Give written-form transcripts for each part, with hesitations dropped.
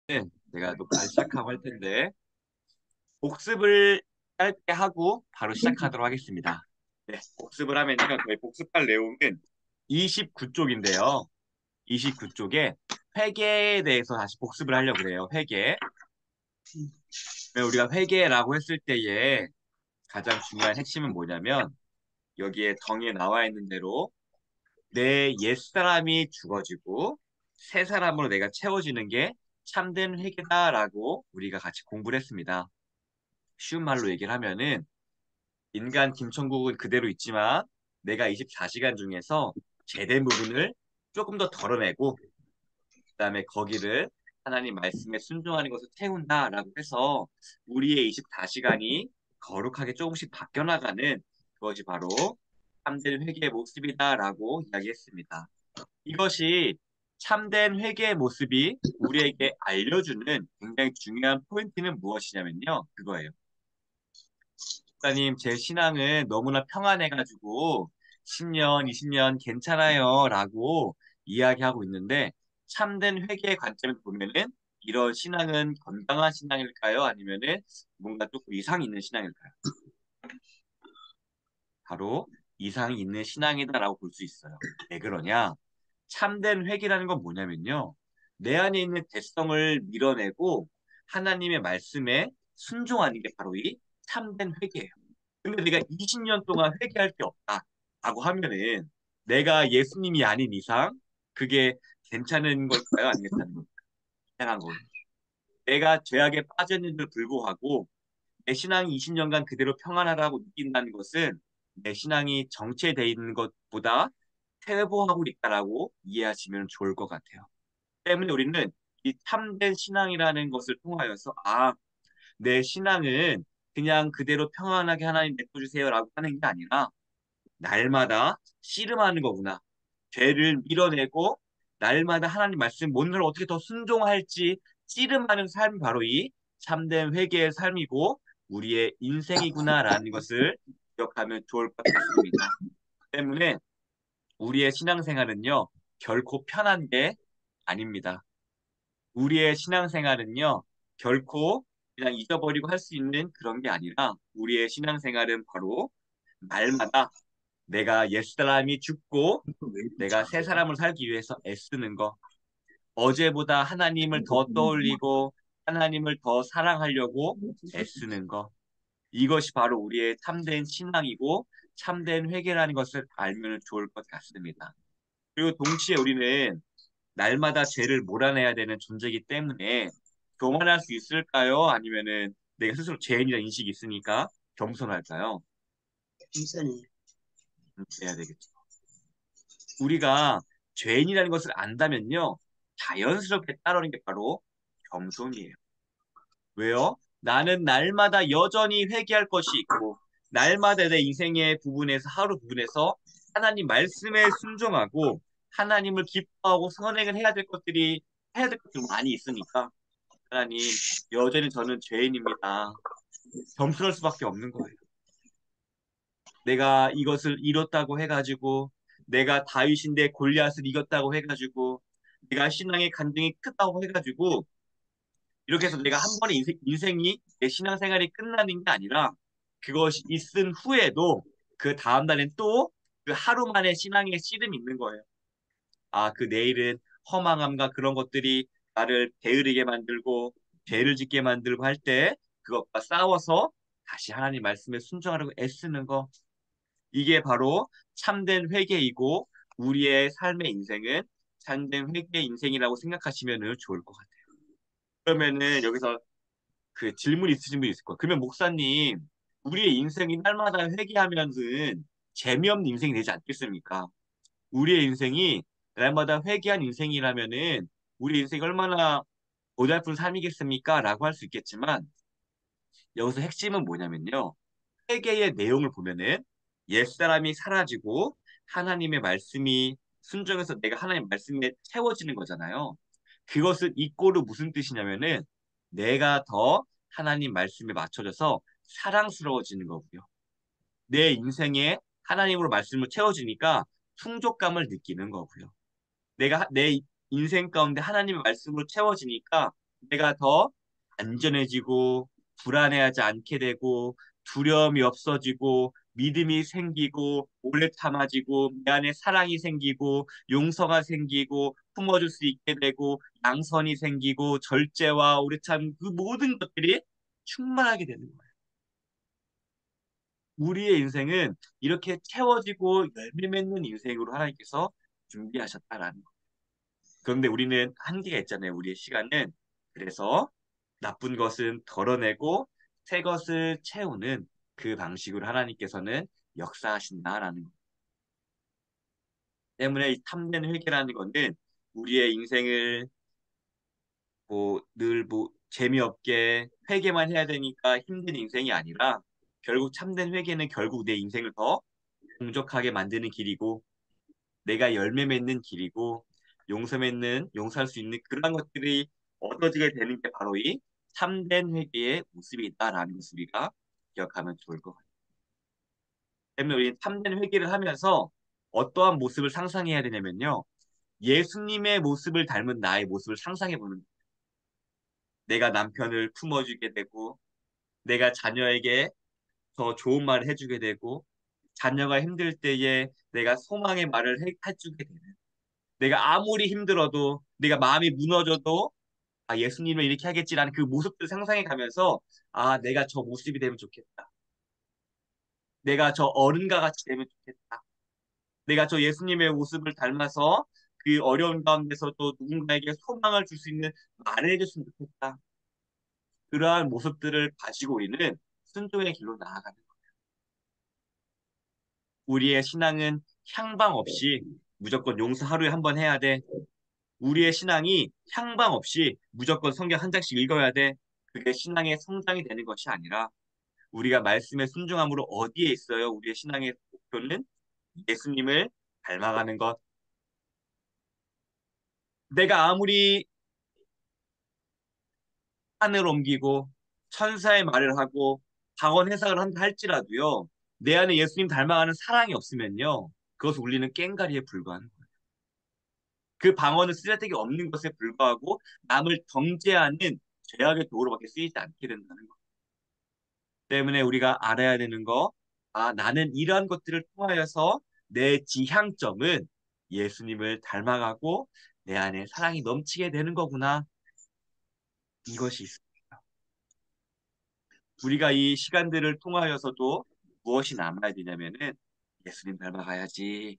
내가 또 바로 시작하고 할 텐데 복습을 짧게 하고 바로 시작하도록 하겠습니다. 네, 복습을 하면요. 저희 복습할 내용은 29쪽인데요. 29쪽에 회계에 대해서 다시 복습을 하려고 그래요. 회계. 우리가 회계라고 했을 때에 가장 중요한 핵심은 뭐냐면 여기에 덩이에 나와 있는 대로 내 옛사람이 죽어지고 새 사람으로 내가 채워지는 게 참된 회계다라고 우리가 같이 공부를 했습니다. 쉬운 말로 얘기를 하면은 인간 김천국은 그대로 있지만 내가 24시간 중에서 제된 부분을 조금 더 덜어내고 그다음에 거기를 하나님 말씀에 순종하는 것을 태운다라고 해서 우리의 24시간이 거룩하게 조금씩 바뀌어나가는 그것이 바로 참된 회개의 모습이다라고 이야기했습니다. 이것이 참된 회개의 모습이 우리에게 알려주는 굉장히 중요한 포인트는 무엇이냐면요. 그거예요. 목사님, 제 신앙은 너무나 평안해가지고 10년, 20년 괜찮아요 라고 이야기하고 있는데 참된 회개의 관점에서 보면은 이런 신앙은 건강한 신앙일까요? 아니면은 뭔가 조금 이상이 있는 신앙일까요? 바로 이상이 있는 신앙이다라고 볼 수 있어요. 왜 그러냐? 참된 회개라는 건 뭐냐면요. 내 안에 있는 죄성을 밀어내고 하나님의 말씀에 순종하는 게 바로 이 참된 회개예요. 근데 내가 20년 동안 회개할 게 없다라고 하면은 내가 예수님이 아닌 이상 그게 괜찮은 걸까요? 아니면 괜찮은 걸까요? 이상한 거예요. 내가 죄악에 빠졌는데도 불구하고 내 신앙이 20년간 그대로 평안하다고 느낀다는 것은 내 신앙이 정체되어 있는 것보다 퇴보하고 있다라고 이해하시면 좋을 것 같아요. 때문에 우리는 이 참된 신앙이라는 것을 통하여서 내 신앙은 그냥 그대로 평안하게 하나님 내어주세요라고 하는 게 아니라 날마다 씨름하는 거구나. 죄를 밀어내고 날마다 하나님 말씀 오늘 어떻게 더 순종할지 씨름하는 삶이 바로 이 참된 회개의 삶이고 우리의 인생이구나라는 것을 기억하면 좋을 것 같습니다. 때문에 우리의 신앙생활은요 결코 편한 게 아닙니다. 우리의 신앙생활은요 결코 그냥 잊어버리고 할 수 있는 그런 게 아니라 우리의 신앙생활은 바로 날마다 내가 옛사람이 죽고 내가 새 사람을 살기 위해서 애쓰는 거. 어제보다 하나님을 더 떠올리고 하나님을 더 사랑하려고 애쓰는 거. 이것이 바로 우리의 참된 신앙이고 참된 회개라는 것을 알면 좋을 것 같습니다. 그리고 동시에 우리는 날마다 죄를 몰아내야 되는 존재이기 때문에 교만할 수 있을까요? 아니면은 내가 스스로 죄인이라는 인식이 있으니까 겸손할까요? 김선희. 해야 되겠죠. 우리가 죄인이라는 것을 안다면요, 자연스럽게 따르는 게 바로 겸손이에요. 왜요? 나는 날마다 여전히 회개할 것이 있고, 날마다 내 인생의 부분에서, 하루 부분에서 하나님 말씀에 순종하고, 하나님을 기뻐하고 선행을 해야 될 것들이 많이 있으니까, 하나님, 여전히 저는 죄인입니다. 겸손할 수밖에 없는 거예요. 내가 이것을 이뤘다고 해가지고 내가 다윗인데 골리앗을 이겼다고 해가지고 내가 신앙의 간증이 크다고 해가지고 이렇게 해서 내가 한 번에 인생이 내 신앙생활이 끝나는 게 아니라 그것이 있은 후에도 그 다음 날엔 또 그 하루 만에 신앙의 씨름이 있는 거예요. 그 내일은 허망함과 그런 것들이 나를 게으르게 만들고 죄를 짓게 만들고 할 때 그것과 싸워서 다시 하나님 말씀에 순종하려고 애쓰는 거. 이게 바로 참된 회개이고 우리의 삶의 인생은 참된 회개의 인생이라고 생각하시면 좋을 것 같아요. 그러면은 여기서 그 질문 있으신 분 있을 거예요. 그러면 목사님, 우리의 인생이 날마다 회개하면은 재미없는 인생이 되지 않겠습니까? 우리의 인생이 날마다 회개한 인생이라면은 우리 인생이 얼마나 고달픈 삶이겠습니까? 라고 할 수 있겠지만 여기서 핵심은 뭐냐면요. 회개의 내용을 보면은 옛사람이 사라지고 하나님의 말씀이 순종해서 내가 하나님 말씀에 채워지는 거잖아요. 그것은 이꼬르 무슨 뜻이냐면은 내가 더 하나님 말씀에 맞춰져서 사랑스러워지는 거고요. 내 인생에 하나님으로 말씀을 채워지니까 풍족감을 느끼는 거고요. 내가 내 인생 가운데 하나님의 말씀으로 채워지니까 내가 더 안전해지고 불안해하지 않게 되고 두려움이 없어지고 믿음이 생기고 오래 참아지고 내 안에 사랑이 생기고 용서가 생기고 품어줄 수 있게 되고 양선이 생기고 절제와 오래 참 그 모든 것들이 충만하게 되는 거예요. 우리의 인생은 이렇게 채워지고 열매 맺는 인생으로 하나님께서 준비하셨다라는 거예요. 그런데 우리는 한계가 있잖아요. 우리의 시간은. 그래서 나쁜 것은 덜어내고 새 것을 채우는 그 방식으로 하나님께서는 역사하신다라는 것 때문에 이 탐내는 회개라는 것은 우리의 인생을 늘 재미없게 회개만 해야 되니까 힘든 인생이 아니라 결국 참된 회개는 결국 내 인생을 더 풍족하게 만드는 길이고 내가 열매 맺는 길이고 용서할 수 있는 그런 것들이 얻어지게 되는 게 바로 이 참된 회개의 모습이다라는 것을 우리가 기억하면 좋을 것 같아요. 때문에 우리 참된 회개를 하면서 어떠한 모습을 상상해야 되냐면요. 예수님의 모습을 닮은 나의 모습을 상상해 보는 거예요. 내가 남편을 품어주게 되고 내가 자녀에게 더 좋은 말을 해주게 되고 자녀가 힘들 때에 내가 소망의 말을 해주게 되는 내가 아무리 힘들어도 내가 마음이 무너져도 아 예수님은 이렇게 하겠지라는 그 모습들 상상해 가면서 아 내가 저 모습이 되면 좋겠다. 내가 저 어른과 같이 되면 좋겠다. 내가 저 예수님의 모습을 닮아서 그 어려운 가운데서도 누군가에게 소망을 줄 수 있는 말을 해줬으면 좋겠다. 그러한 모습들을 가지고 우리는 순종의 길로 나아가는 거예요. 우리의 신앙은 향방 없이 무조건 용서 하루에 한 번 해야 돼. 우리의 신앙이 향방 없이 무조건 성경 한 장씩 읽어야 돼. 그게 신앙의 성장이 되는 것이 아니라 우리가 말씀의 순종함으로 어디에 있어요? 우리의 신앙의 목표는 예수님을 닮아가는 것. 내가 아무리 하늘 옮기고 천사의 말을 하고 방언 해석을 한다 할지라도요. 내 안에 예수님 닮아가는 사랑이 없으면요. 그것을 울리는 꽹과리에 불과한 거예요. 그 방언은 쓰잘데기 없는 것에 불과하고 남을 정죄하는 죄악의 도구로밖에 쓰이지 않게 된다는 거. 때문에 우리가 알아야 되는 거, 아, 나는 이러한 것들을 통하여서 내 지향점은 예수님을 닮아가고 내 안에 사랑이 넘치게 되는 거구나. 이것이 있습니다. 우리가 이 시간들을 통하여서도 무엇이 남아야 되냐면은 예수님 닮아가야지.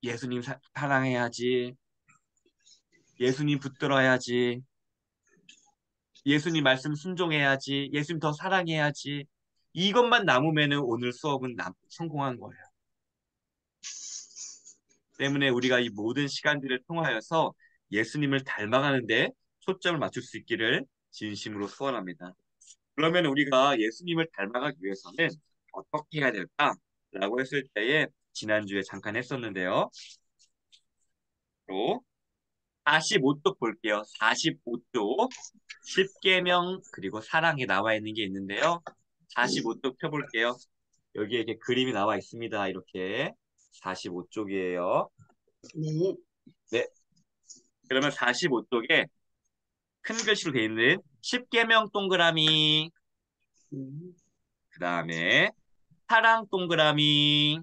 예수님 사랑해야지. 예수님 붙들어야지. 예수님 말씀 순종해야지. 예수님 더 사랑해야지. 이것만 남으면은 오늘 수업은 성공한 거예요. 때문에 우리가 이 모든 시간들을 통하여서 예수님을 닮아가는데 초점을 맞출 수 있기를 진심으로 소원합니다. 그러면 우리가 예수님을 닮아가기 위해서는 어떻게 해야 될까라고 했을 때에 지난주에 잠깐 했었는데요. 또 45쪽 볼게요. 45쪽 10계명 그리고 사랑에 나와 있는 게 있는데요. 45쪽 펴볼게요. 여기에 이렇게 그림이 나와 있습니다. 이렇게 45쪽이에요. 네. 네. 그러면 45쪽에 큰 글씨로 되어 있는 10계명 동그라미, 음, 그 다음에 사랑 동그라미,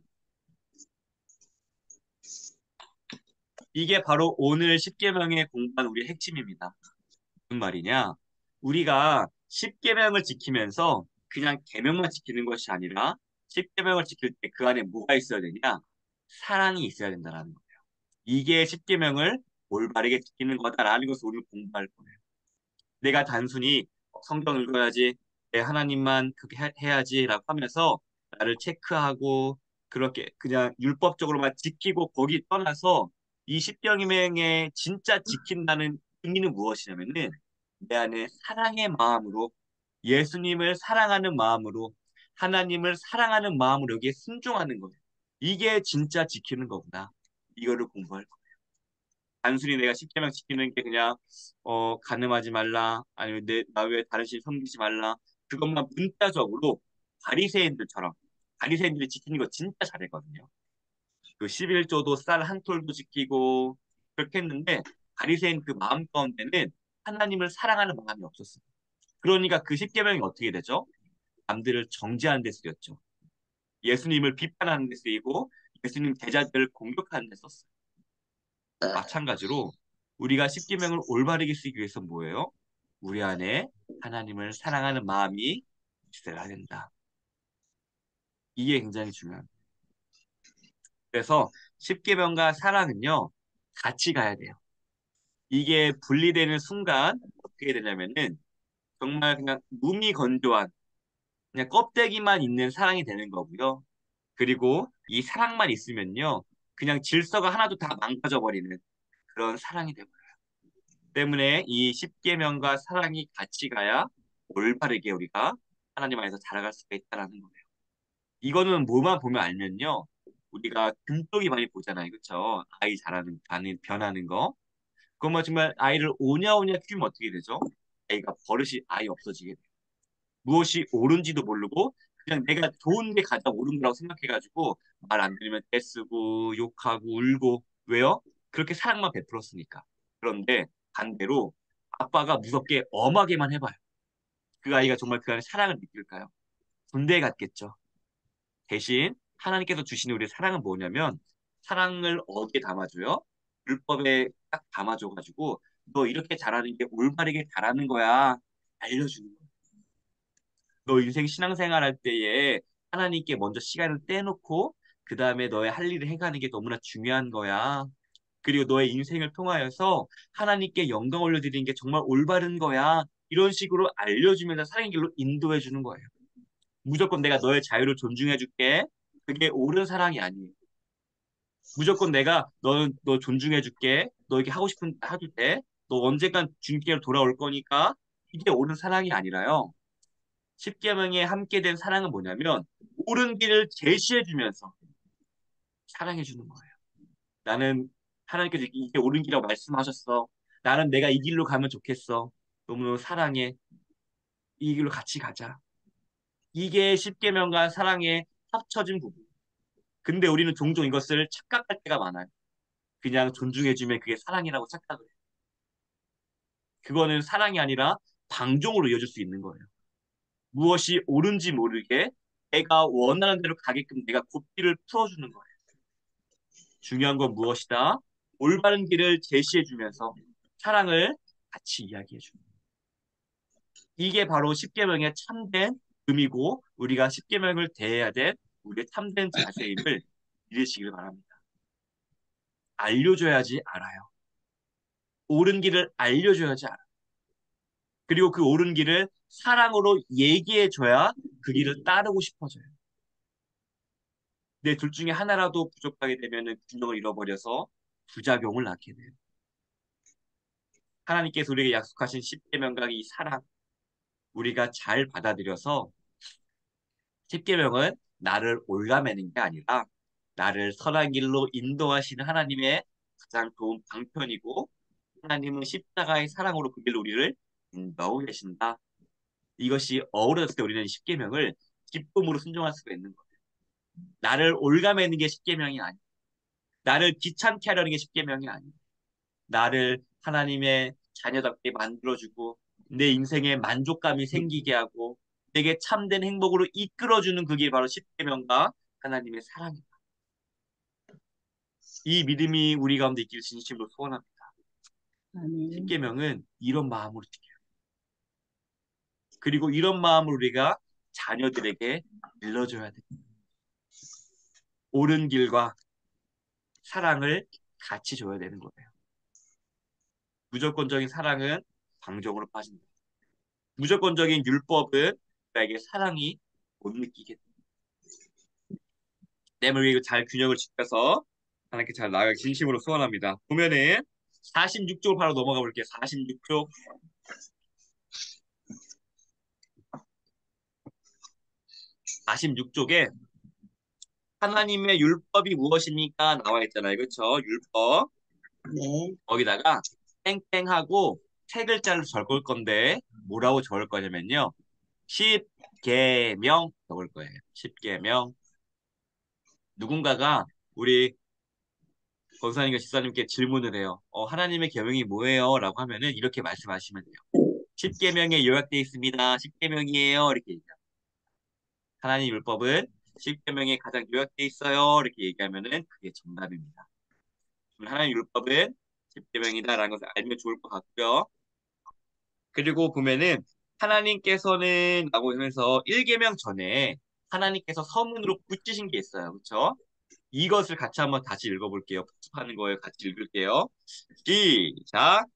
이게 바로 오늘 10계명의 공부한 우리의 핵심입니다. 무슨 말이냐? 우리가 10계명을 지키면서 그냥 계명만 지키는 것이 아니라 10계명을 지킬 때 그 안에 뭐가 있어야 되냐? 사랑이 있어야 된다라는 거예요. 이게 10계명을 올바르게 지키는 거다라는 것을 우리는 공부할 거예요. 내가 단순히 성경 읽어야지, 내 하나님만 그렇게 해야지라고 하면서 나를 체크하고 그렇게 그냥 율법적으로만 지키고 거기 떠나서 이 십계명에 진짜 지킨다는 의미는 무엇이냐면은 내 안에 사랑의 마음으로 예수님을 사랑하는 마음으로 하나님을 사랑하는 마음으로 여기에 순종하는 거예요. 이게 진짜 지키는 거구나. 이거를 공부할 거예요. 단순히 내가 십계명 지키는 게 그냥 간음하지 말라 아니면 나 외에 다른 신 섬기지 말라 그것만 문자적으로 바리새인들처럼 바리새인들이 지키는 거 진짜 잘했거든요. 그 11조도 쌀 한 톨도 지키고 그렇게 했는데 바리새인 그 마음 가운데는 하나님을 사랑하는 마음이 없었어요. 그러니까 그 십계명이 어떻게 되죠? 남들을 정죄하는 데 쓰였죠. 예수님을 비판하는 데 쓰이고 예수님 제자들을 공격하는 데 썼어요. 마찬가지로 우리가 십계명을 올바르게 쓰기 위해서 뭐예요? 우리 안에 하나님을 사랑하는 마음이 있어야 된다. 이게 굉장히 중요합니다. 그래서 십계명과 사랑은요, 같이 가야 돼요. 이게 분리되는 순간 어떻게 되냐면은 정말 그냥 몸이 건조한 그냥 껍데기만 있는 사랑이 되는 거고요. 그리고 이 사랑만 있으면요, 그냥 질서가 하나도 다 망가져 버리는 그런 사랑이 되고요. 때문에 이 십계명과 사랑이 같이 가야 올바르게 우리가 하나님 안에서 자라갈 수가 있다라는 거예요. 이거는 뭐만 보면 알면요, 우리가 금쪽이 많이 보잖아요, 그렇죠? 아이 자라는, 변하는 거. 그러면 정말 아이를 오냐오냐 키우면 어떻게 되죠? 아이가 버릇이 아예 없어지게 돼요. 무엇이 옳은지도 모르고 그냥 내가 좋은 게 가장 옳은 거라고 생각해가지고 말 안 들으면 떼쓰고 욕하고 울고 왜요? 그렇게 사랑만 베풀었으니까. 그런데 반대로 아빠가 무섭게 엄하게만 해봐요. 그 아이가 정말 그 안에 사랑을 느낄까요? 군대에 갔겠죠. 대신 하나님께서 주시는 우리의 사랑은 뭐냐면 사랑을 어디에 담아줘요? 율법에 딱 담아줘가지고 너 이렇게 잘하는 게 올바르게 잘하는 거야. 알려주는 거야. 너 인생 신앙생활 할 때에 하나님께 먼저 시간을 떼놓고 그 다음에 너의 할 일을 해가는 게 너무나 중요한 거야. 그리고 너의 인생을 통하여서 하나님께 영광 올려드리는 게 정말 올바른 거야. 이런 식으로 알려주면서 사랑의 길로 인도해 주는 거예요. 무조건 내가 너의 자유를 존중해 줄게. 그게 옳은 사랑이 아니에요. 무조건 내가 너 존중해 줄게. 너 이렇게 하고 싶은 해도 돼. 너 언젠간 주님께로 돌아올 거니까 이게 옳은 사랑이 아니라요. 십계명에 함께 된 사랑은 뭐냐면 옳은 길을 제시해 주면서 사랑해 주는 거예요. 나는 하나님께서 이게 옳은 길이라고 말씀하셨어. 나는 내가 이 길로 가면 좋겠어. 너무너무 사랑해. 이 길로 같이 가자. 이게 십계명과 사랑의 합쳐진 부분. 근데 우리는 종종 이것을 착각할 때가 많아요. 그냥 존중해주면 그게 사랑이라고 착각을 해요. 그거는 사랑이 아니라 방종으로 이어질 수 있는 거예요. 무엇이 옳은지 모르게 내가 원하는 대로 가게끔 내가 고삐를 풀어주는 거예요. 중요한 건 무엇이다? 올바른 길을 제시해주면서 사랑을 같이 이야기해주는 거예요. 이게 바로 십계명의 참된 의미고 우리가 십계명을 대해야 될 우리의 참된 자세임을 믿으시길 바랍니다. 알려줘야지 알아요. 옳은 길을 알려줘야지 알아요. 그리고 그 옳은 길을 사랑으로 얘기해줘야 그 길을 따르고 싶어져요. 근데 둘 중에 하나라도 부족하게 되면 균형을 잃어버려서 부작용을 낳게 돼요. 하나님께서 우리에게 약속하신 십계명과 이 사랑 우리가 잘 받아들여서 십계명은 나를 올가매는 게 아니라 나를 선한 길로 인도하시는 하나님의 가장 좋은 방편이고 하나님은 십자가의 사랑으로 그 길로 우리를 인도하고 계신다. 이것이 어우러졌을 때 우리는 십계명을 기쁨으로 순종할 수가 있는 거예요. 나를 올가매는 게 십계명이 아니에요. 나를 귀찮게 하려는 게 십계명이 아니에요. 나를 하나님의 자녀답게 만들어주고 내 인생에 만족감이 생기게 하고 내게 참된 행복으로 이끌어주는 그게 바로 십계명과 하나님의 사랑입니다. 이 믿음이 우리 가운데 있기를 진심으로 소원합니다. 아멘. 십계명은 이런 마음으로 지켜요. 그리고 이런 마음을 우리가 자녀들에게 일러줘야 됩니다. 옳은 길과 사랑을 같이 줘야 되는 거예요. 무조건적인 사랑은 방종으로 빠진다. 무조건적인 율법은 나에게 사랑이 못 느끼게 됩니다. 때문에 이거 잘 균형을 지켜서 하나님께 잘 나아가기 진심으로 소원합니다. 보면은 46쪽 바로 넘어가 볼게요. 46쪽. 46쪽에 하나님의 율법이 무엇입니까? 나와 있잖아요. 그렇죠? 율법. 네. 거기다가 땡땡하고 세 글자를 적을 건데 뭐라고 적을 거냐면요. 십계명 적을 거예요. 십계명. 누군가가 우리 권사님과 집사님께 질문을 해요. 하나님의 계명이 뭐예요? 라고 하면은 이렇게 말씀하시면 돼요. 10계명에 요약되어 있습니다. 10계명이에요. 이렇게 얘기해요. 하나님 율법은 10계명에 가장 요약되어 있어요. 이렇게 얘기하면은 그게 정답입니다. 하나님 율법은 10계명이다라는 것을 알면 좋을 것 같고요. 그리고 보면은 하나님께서는 라고 하면서 1계명 전에 하나님께서 서문으로 붙이신 게 있어요. 그렇죠? 이것을 같이 한번 다시 읽어볼게요. 복습하는 거예요. 같이 읽을게요. 시작.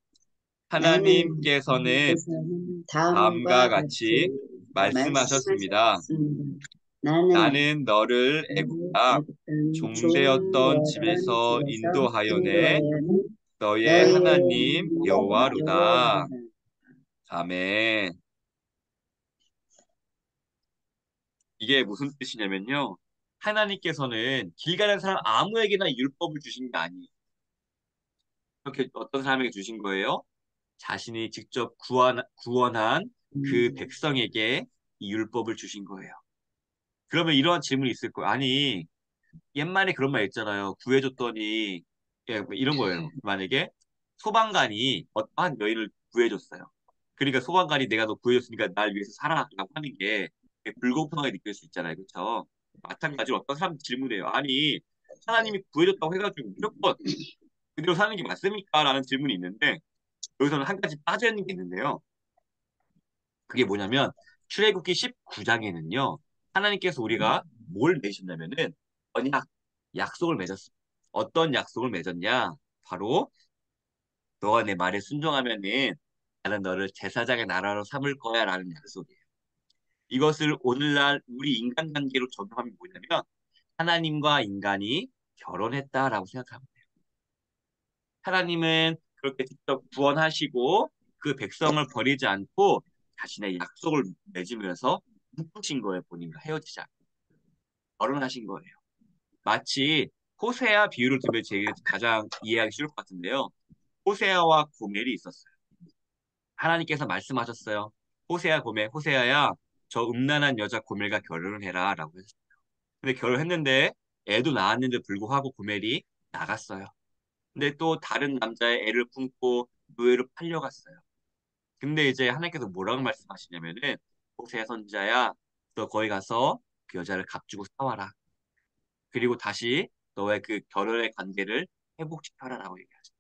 나는 하나님께서는 하나님께서는 다음과 다음과 같이 같이 말씀하셨습니다. 말씀하셨습니다. 나는 나는 너를 너를 애굽과 애굽던 종되었던 종되었던 집에서 집에서 인도하여내 인도하여는 너의 너의 하나님 하나님 여호와로다. 여호와로다. 아멘. 이게 무슨 뜻이냐면요. 하나님께서는 길 가는 사람 아무에게나 율법을 주신 게 아니에요. 이렇게 어떤 사람에게 주신 거예요? 자신이 직접 구원한 그 음, 백성에게 이 율법을 주신 거예요. 그러면 이러한 질문이 있을 거예요. 아니, 옛말에 그런 말 있잖아요. 구해줬더니, 예, 뭐 이런 거예요. 만약에 소방관이 어떠한 여인을 구해줬어요. 그러니까 소방관이 내가 너 구해줬으니까 날 위해서 살아라고 하는 게 불공평하게 느낄 수 있잖아요. 그렇죠? 마찬가지로 어떤 사람 질문해요. 아니, 하나님이 구해줬다고 해가지고 무조건 그대로 사는 게 맞습니까? 라는 질문이 있는데 여기서는 한 가지 빠져있는 게 있는데요. 그게 뭐냐면 출애굽기 19장에는요. 하나님께서 우리가 뭘 맺으셨냐면은 언약, 약속을 맺었어요. 어떤 약속을 맺었냐? 바로 너가 내 말에 순종하면은 나는 너를 제사장의 나라로 삼을 거야 라는 약속이에요. 이것을 오늘날 우리 인간관계로 적용하면 뭐냐면 하나님과 인간이 결혼했다라고 생각하면 돼요. 하나님은 그렇게 직접 구원하시고 그 백성을 버리지 않고 자신의 약속을 맺으면서 묶으신 거예요. 본인과 헤어지자. 결혼하신 거예요. 마치 호세아 비유를 들면 제가 가장 이해하기 쉬울 것 같은데요. 호세아와 고멜이 있었어요. 하나님께서 말씀하셨어요. 호세아 고멜, 호세아야, 저 음란한 여자 고멜과 결혼을 해라 라고 했어요. 근데 결혼했는데 애도 낳았는데 불구하고 고멜이 나갔어요. 근데 또 다른 남자의 애를 품고 노예로 팔려갔어요. 근데 이제 하나님께서 뭐라고 말씀하시냐면은 호세아 선지자야, 너 거기 가서 그 여자를 값주고 사와라. 그리고 다시 너의 그 결혼의 관계를 회복시켜라라고 얘기하죠.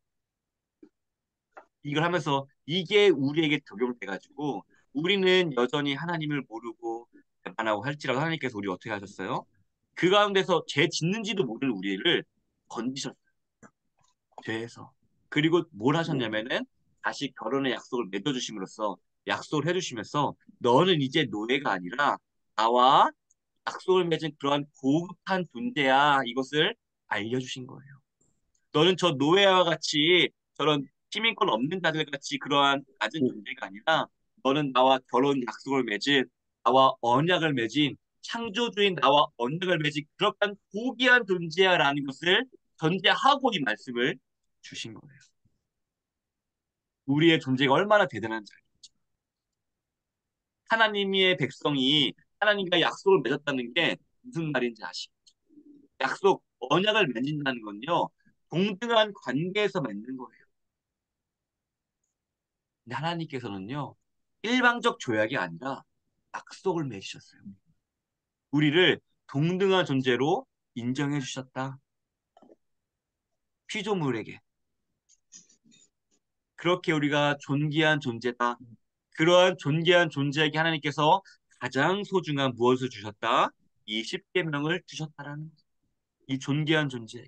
이걸 하면서 이게 우리에게 적용돼가지고 우리는 여전히 하나님을 모르고 배반하고 할지라도 하나님께서 우리 어떻게 하셨어요? 그 가운데서 죄 짓는지도 모르는 우리를 건지셨어요. 죄에서. 그리고 뭘 하셨냐면은 다시 결혼의 약속을 맺어주심으로써 약속을 해주시면서 너는 이제 노예가 아니라 나와 약속을 맺은 그러한 고급한 존재야. 이것을 알려주신 거예요. 너는 저 노예와 같이 저런 시민권 없는 자들 같이 그러한 낮은 존재가 아니라 너는 나와 결혼 약속을 맺은 나와 언약을 맺은 창조주인 나와 언약을 맺은 그러한 고귀한 존재야라는 것을 전제하고 이 말씀을 주신 거예요. 우리의 존재가 얼마나 대단한지 알겠죠. 하나님의 백성이 하나님과 약속을 맺었다는 게 무슨 말인지 아시죠? 약속, 언약을 맺는다는 건요, 동등한 관계에서 맺는 거예요. 근데 하나님께서는요, 일방적 조약이 아니라 약속을 맺으셨어요. 우리를 동등한 존재로 인정해 주셨다. 피조물에게. 그렇게 우리가 존귀한 존재다. 그러한 존귀한 존재에게 하나님께서 가장 소중한 무엇을 주셨다? 이 십계명을 주셨다라는 거죠. 이 존귀한 존재.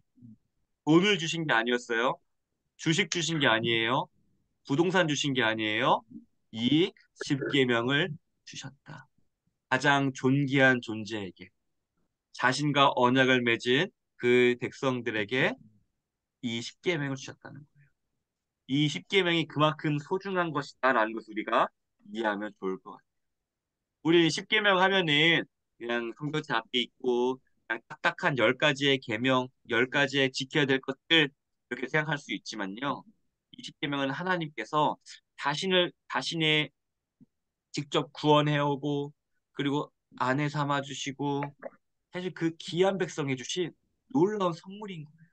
돈을 주신 게 아니었어요. 주식 주신 게 아니에요. 부동산 주신 게 아니에요. 이 십계명을 주셨다. 가장 존귀한 존재에게 자신과 언약을 맺은 그 백성들에게 이 십계명을 주셨다는 거예요. 이 십계명이 그만큼 소중한 것이다라는 것을 우리가 이해하면 좋을 것 같아요. 우리 십계명 하면은 그냥 성경책 앞에 있고 그냥 딱딱한 열 가지의 계명, 열 가지의 지켜야 될 것들 이렇게 생각할 수 있지만요. 이 십계명은 하나님께서 자신의 직접 구원해오고 그리고 아내 삼아 주시고 사실 그 귀한 백성 해주신 놀라운 선물인 거예요.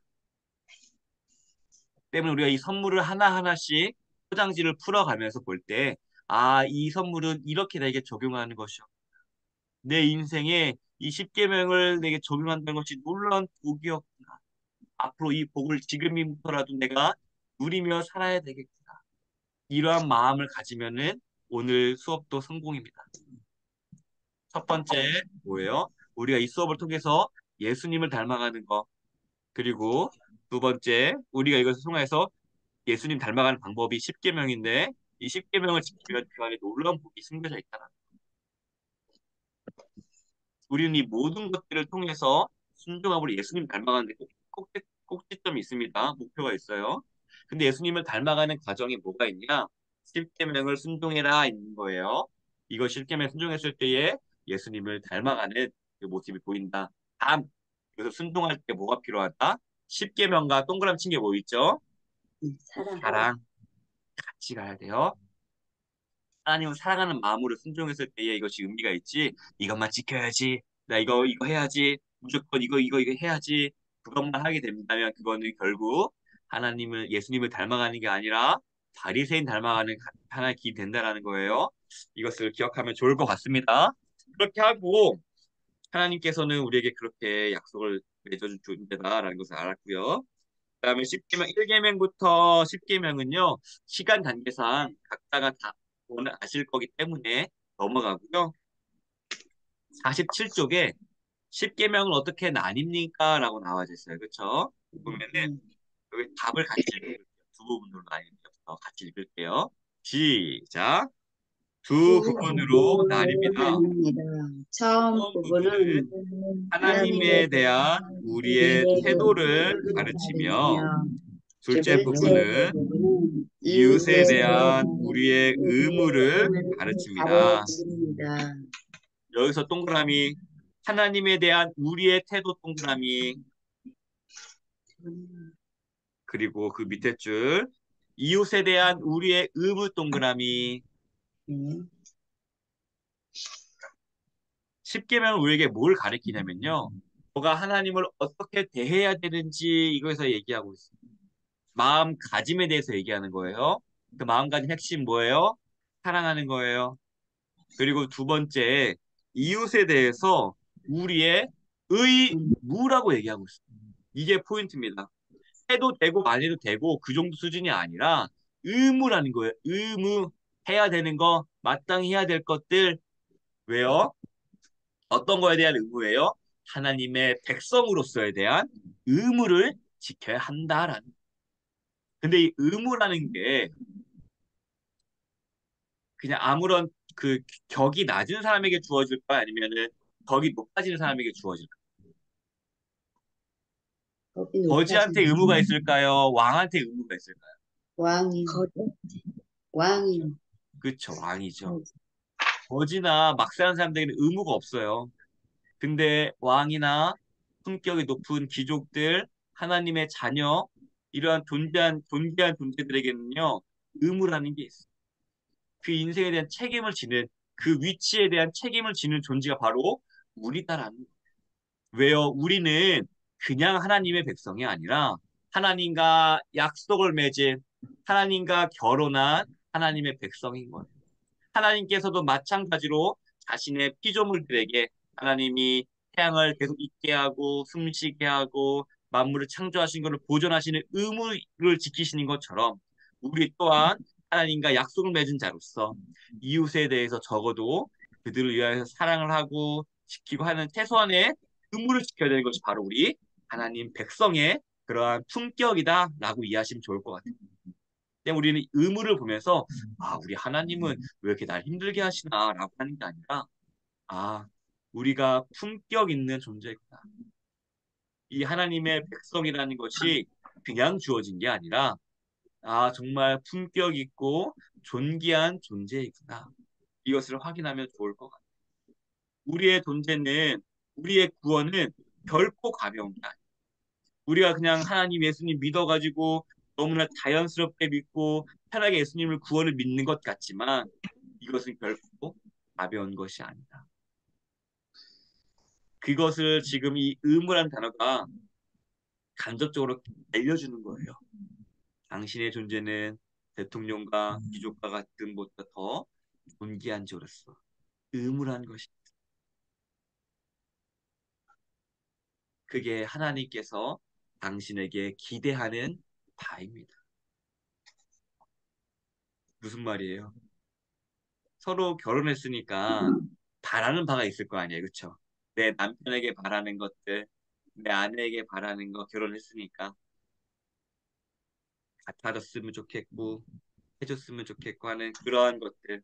때문에 우리가 이 선물을 하나하나씩 포장지를 풀어가면서 볼 때, 아, 이 선물은 이렇게 나에게 적용하는 것이요. 내 인생에 이 십계명을 내게 적용한다는 것이 놀라운 복이었구나. 앞으로 이 복을 지금부터라도 내가 누리며 살아야 되겠구나. 이러한 마음을 가지면은 오늘 수업도 성공입니다. 첫 번째 뭐예요? 우리가 이 수업을 통해서 예수님을 닮아가는 거. 그리고 두 번째, 우리가 이것을 통해서 예수님 닮아가는 방법이 십계명인데 이 십계명을 지키면 그 안에 놀라운 복이 숨겨져 있다. 우리는 이 모든 것들을 통해서 순종함으로 예수님 닮아가는 데 꼭지점이 있습니다. 목표가 있어요. 근데 예수님을 닮아가는 과정이 뭐가 있냐? 십계명을 순종해라 있는 거예요. 이거 십계명 순종했을 때에 예수님을 닮아가는 그 모습이 보인다. 다음, 그래서 순종할 때 뭐가 필요하다? 십계명과 동그라미 친 게 뭐 있죠? 사랑. 사랑. 같이 가야 돼요. 하나님을 사랑하는 마음으로 순종했을 때에 이것이 의미가 있지. 이것만 지켜야지. 나 이거 해야지. 무조건 이거 해야지. 그것만 하게 된다면 그거는 결국 하나님을 예수님을 닮아가는 게 아니라 바리새인 닮아가는 하나의 길이 된다라는 거예요. 이것을 기억하면 좋을 것 같습니다. 그렇게 하고 하나님께서는 우리에게 그렇게 약속을 맺어준 존재다라는 것을 알았고요. 그다음에 10계명 1계명부터 10계명은요. 시간 단계상 각자가 다 오늘 아실 거기 때문에 넘어가고요. 47쪽에 10계명을 어떻게 나뉩니까? 라고 나와 있어요. 그렇죠? 보면은 여기 답을 같이 읽을게요. 두 부분으로 나뉘어서 같이 읽을게요. 시작. 두 두 부분으로 부분으로 나뉩니다. 나뉩니다. 처음 처음 부분은 부분은 하나님에 하나님에 대한 대한 우리의 우리의 태도를 태도를 가르치며 가르치며 둘째 둘째 부분은 부분은 이웃에 이웃에 대한 대한 우리의 우리의 의무를 의무를 가르칩니다. 가르칩니다. 여기서 동그라미, 하나님에 대한 우리의 태도 동그라미, 그리고 그 밑에 줄, 이웃에 대한 우리의 의무 동그라미, 네. 십계명은 우리에게 뭘 가르치냐면요. 너가 하나님을 어떻게 대해야 되는지 이거에서 얘기하고 있어요. 마음가짐에 대해서 얘기하는 거예요. 그 마음가짐 핵심 뭐예요? 사랑하는 거예요. 그리고 두 번째, 이웃에 대해서 우리의 의무라고 얘기하고 있어요. 이게 포인트입니다. 해도 되고 안 해도 되고 그 정도 수준이 아니라 의무라는 거예요. 의무, 해야 되는 거, 마땅히 해야 될 것들. 왜요? 어떤 거에 대한 의무예요? 하나님의 백성으로서에 대한 의무를 지켜야 한다라는. 근데 이 의무라는 게 그냥 아무런 그 격이 낮은 사람에게 주어질까 아니면은 격이 높아지는 사람에게 주어질까? 법이 거지한테 높아지는 의무가 있을까요? 왕한테 의무가 있을까요? 왕이 왕이 그쵸, 왕이죠. 거지나 막 사는 사람들에게는 의무가 없어요. 근데 왕이나 품격이 높은 귀족들, 하나님의 자녀, 이러한 존귀한 존재들에게는요, 의무라는 게 있어요. 그 인생에 대한 책임을 지는, 그 위치에 대한 책임을 지는 존재가 바로 우리다라는 거예요. 왜요? 우리는 그냥 하나님의 백성이 아니라 하나님과 약속을 맺은, 하나님과 결혼한 하나님의 백성인 거예요. 하나님께서도 마찬가지로 자신의 피조물들에게 하나님이 태양을 계속 있게 하고 숨쉬게 하고 만물을 창조하신 것을 보존하시는 의무를 지키시는 것처럼 우리 또한 하나님과 약속을 맺은 자로서 이웃에 대해서 적어도 그들을 위하여 사랑을 하고 지키고 하는 최소한의 의무를 지켜야 되는 것이 바로 우리 하나님 백성의 그러한 품격이다라고 이해하시면 좋을 것 같아요. 그냥 우리는 의무를 보면서 아, 우리 하나님은 왜 이렇게 날 힘들게 하시나라고 하는 게 아니라 아, 우리가 품격 있는 존재구나. 이 하나님의 백성이라는 것이 그냥 주어진 게 아니라 아, 정말 품격 있고 존귀한 존재이구나. 이것을 확인하면 좋을 것 같아요. 우리의 존재는 우리의 구원은 결코 가벼운 게 아니에요. 우리가 그냥 하나님 예수님 믿어가지고 너무나 자연스럽게 믿고 편하게 예수님을 구원을 믿는 것 같지만 이것은 결코 가벼운 것이 아니다. 그것을 지금 이 의무라는 단어가 간접적으로 알려주는 거예요. 당신의 존재는 대통령과 귀족과 같은 것보다 더 존귀한 자로서 의무한 것이 그게 하나님께서 당신에게 기대하는 바입니다. 무슨 말이에요? 서로 결혼했으니까 바라는 바가 있을 거 아니에요, 그렇죠? 내 남편에게 바라는 것들, 내 아내에게 바라는 거 결혼했으니까 같아졌으면 좋겠고 해줬으면 좋겠고 하는 그러한 것들,